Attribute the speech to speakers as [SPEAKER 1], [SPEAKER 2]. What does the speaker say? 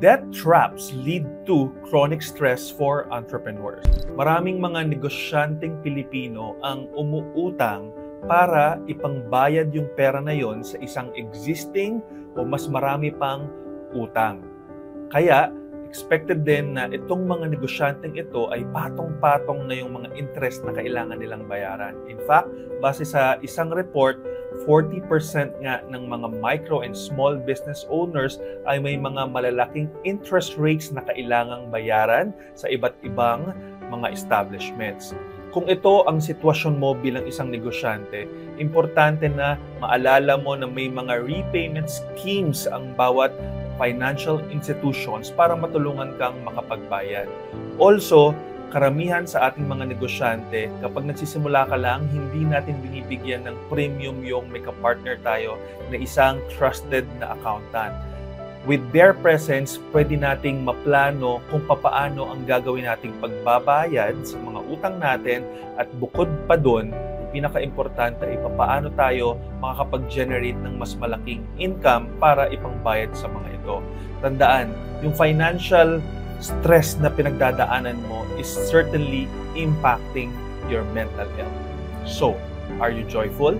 [SPEAKER 1] Debt traps lead to chronic stress for entrepreneurs. Maraming mga negosyanteng Pilipino ang umuutang para ipangbayad yung pera na yon sa isang existing o mas marami pang utang. Kaya, expected din na itong mga negosyanteng ito ay patong-patong na yung mga interest na kailangan nilang bayaran. In fact, base sa isang report, 40% nga ng mga micro and small business owners ay may mga malalaking interest rates na kailangang bayaran sa iba't ibang mga establishments. Kung ito ang sitwasyon mo bilang isang negosyante, importante na maalala mo na may mga repayment schemes ang bawat financial institutions para matulungan kang makapagbayad. Also, karamihan sa ating mga negosyante, kapag nagsisimula ka lang, hindi natin binibigyan ng premium yung may kapartner tayo na isang trusted na accountant. With their presence, pwede nating maplano kung papaano ang gagawin nating pagbabayad sa mga utang natin at bukod pa doon, pinaka-importante ay paano tayo makakapag-generate ng mas malaking income para ipangbayad sa mga ito. Tandaan, yung financial stress na pinagdadaanan mo is certainly impacting your mental health. So, are you joyful?